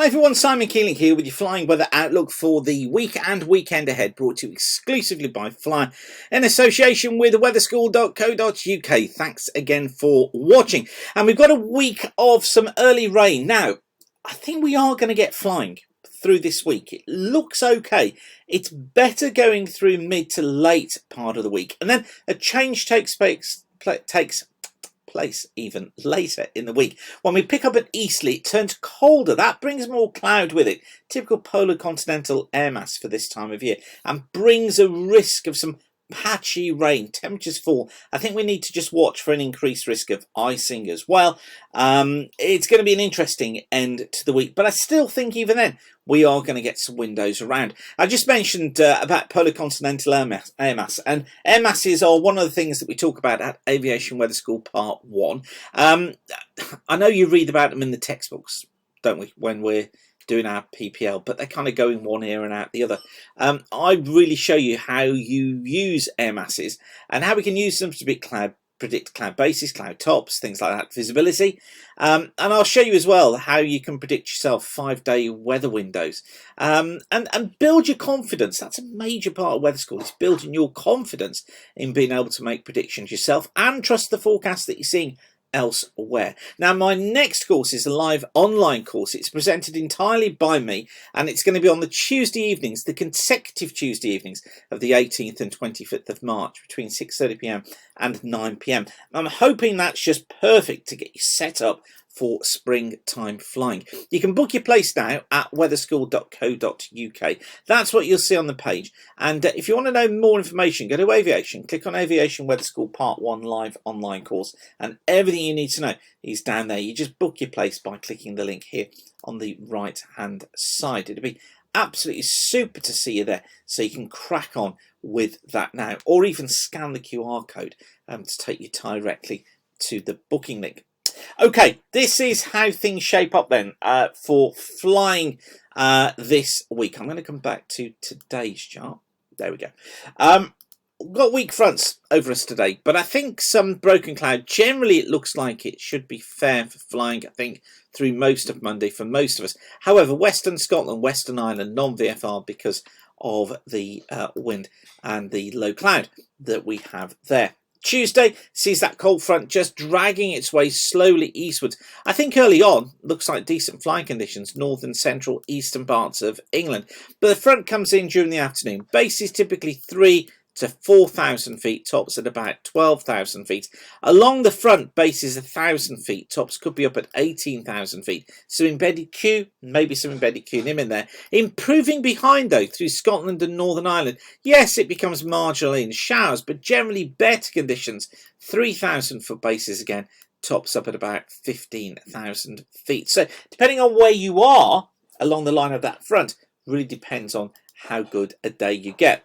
Hi everyone, Simon Keeling here with your flying weather outlook for the week and weekend ahead, brought to you exclusively by Fly in association with weatherschool.co.uk. Thanks again for watching. And we've got a week of some early rain. Now, I think we are going to get flying through this week. It looks okay. It's better going through mid to late part of the week. And then a change takes place even later in the week. When we pick up an easterly, it turns colder. That brings more cloud with it. Typical polar continental air mass for this time of year, and brings a risk of some patchy rain. Temperatures fall. I think we need to just watch for an increased risk of icing as well. It's going to be an interesting end to the week, but I still think even then we are going to get some windows around. I just mentioned about polar continental air mass, and air masses are one of the things that we talk about at Aviation Weather School Part 1. I know you read about them in the textbooks, don't we, when we're doing our PPL, but they kind of go in one ear and out the other. I really show you how you use air masses and how we can use them to predict cloud bases, cloud tops, things like that, visibility. And I'll show you as well how you can predict yourself 5-day weather windows and build your confidence. That's a major part of weather school. It's building your confidence in being able to make predictions yourself and trust the forecast that you're seeing elsewhere. Now, my next course is a live online course. It's presented entirely by me, and it's going to be on the Tuesday evenings, the consecutive Tuesday evenings of the 18th and 25th of March, between 6:30 p.m. and 9 p.m. I'm hoping that's just perfect to get you set up for springtime flying. You can book your place now at weatherschool.co.uk. That's what you'll see on the page. And if you want to know more information, go to Aviation, click on Aviation Weather School Part 1 live online course, and everything you need to know is down there. You just book your place by clicking the link here on the right hand side. It'll be absolutely super to see you there, so you can crack on with that now, or even scan the QR code to take you directly to the booking link. Okay, this is how things shape up then for flying this week. I'm going to come back to today's chart. There we go. We've got weak fronts over us today, but I think some broken cloud. Generally, it looks like it should be fair for flying, I think, through most of Monday for most of us. However, Western Scotland, Western Ireland, non-VFR because of the wind and the low cloud that we have there. Tuesday sees that cold front just dragging its way slowly eastwards. I think early on looks like decent flying conditions, northern, central, eastern parts of England. But the front comes in during the afternoon. Base is typically 3,000 to 4,000 feet, tops at about 12,000 feet. Along the front, base is 1,000 feet, tops could be up at 18,000 feet. Some embedded Q, maybe some embedded QNIM in there. Improving behind though through Scotland and Northern Ireland. Yes, it becomes marginal in showers, but generally better conditions. 3,000 foot bases again, tops up at about 15,000 feet. So depending on where you are along the line of that front, really depends on how good a day you get.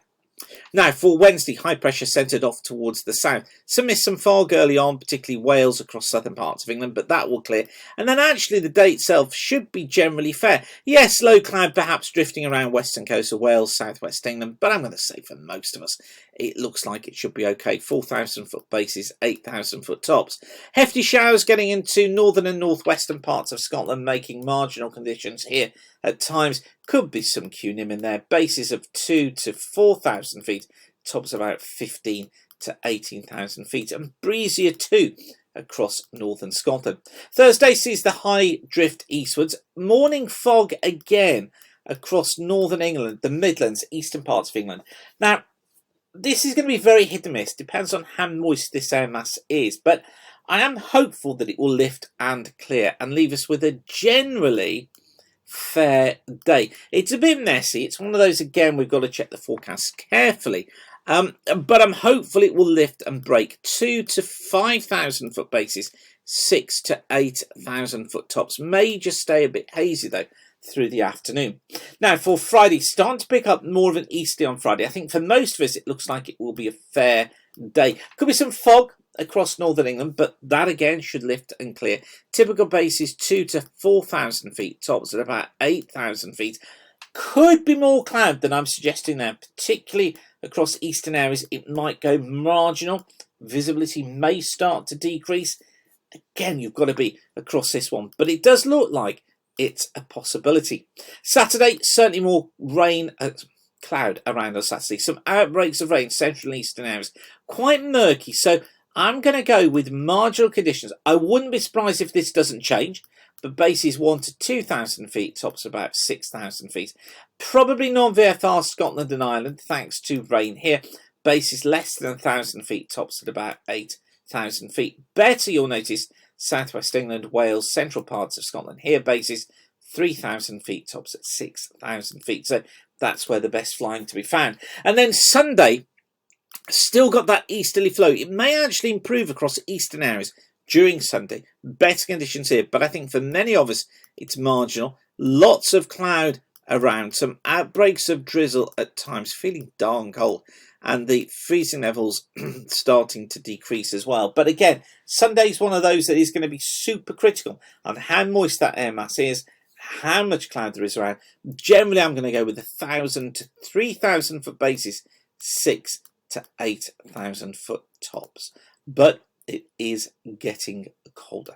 Now, for Wednesday, high pressure centred off towards the south. Some mist, some fog early on, particularly Wales across southern parts of England, but that will clear. And then actually the day itself should be generally fair. Yes, low cloud perhaps drifting around western coast of Wales, southwest England, but I'm going to say for most of us, it looks like it should be okay. 4,000 foot bases, 8,000 foot tops. Hefty showers getting into northern and northwestern parts of Scotland, making marginal conditions here at times. Could be some QNIM in there. Bases of 2,000 to 4,000 feet, tops about 15,000 to 18,000 feet, and breezier too across northern Scotland. Thursday sees the high drift eastwards. Morning fog again across northern England, the Midlands, eastern parts of England. Now, this is going to be very hit and miss. Depends on how moist this air mass is, but I am hopeful that it will lift and clear and leave us with a generally fair day. It's a bit messy. It's one of those, again, we've got to check the forecast carefully. But I'm hopeful it will lift and break 2,000 to 5,000 foot bases, 6,000 to 8,000 foot tops. May just stay a bit hazy though through the afternoon. Now for Friday, starting to pick up more of an easterly on Friday. I think for most of us it looks like it will be a fair day. Could be some fog across northern England, but that again should lift and clear. Typical base is 2,000 to 4,000 feet, tops at about 8,000 feet. Could be more cloud than I'm suggesting there, particularly across eastern areas. It might go marginal. Visibility may start to decrease. Again, you've got to be across this one, but it does look like it's a possibility. Saturday, certainly more rain, cloud around on Saturday. Some outbreaks of rain, central and eastern areas. Quite murky, so I'm going to go with marginal conditions. I wouldn't be surprised if this doesn't change, but bases 1 to 2,000 feet, tops about 6,000 feet. Probably non-VFR Scotland and Ireland, thanks to rain here. Bases less than 1,000 feet, tops at about 8,000 feet. Better, you'll notice, southwest England, Wales, central parts of Scotland. Here, bases 3,000 feet, tops at 6,000 feet. So that's where the best flying to be found. And then Sunday, still got that easterly flow. It may actually improve across eastern areas during Sunday. Better conditions here, but I think for many of us, it's marginal. Lots of cloud around, some outbreaks of drizzle at times, feeling darn cold, and the freezing levels starting to decrease as well. But again, Sunday's one of those that is going to be super critical on how moist that air mass is, how much cloud there is around. Generally, I'm going to go with 1,000 to 3,000 foot bases, 6 to 8,000 foot tops. But it is getting colder.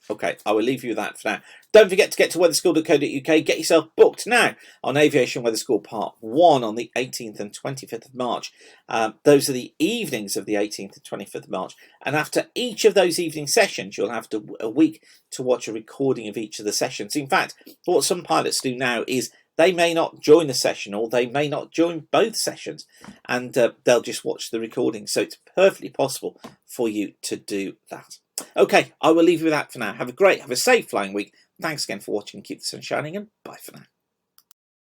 Okay, I will leave you with that for now. Don't forget to get to weatherschool.co.uk. Get yourself booked now on Aviation Weather School Part 1 on the 18th and 25th of March. Those are the evenings of the 18th and 25th of March. And after each of those evening sessions, you'll have a week to watch a recording of each of the sessions. In fact, what some pilots do now is they may not join the session, or they may not join both sessions, and they'll just watch the recording. So it's perfectly possible for you to do that. Okay, I will leave you with that for now. Have a safe flying week. Thanks again for watching. Keep the sun shining, and bye for now.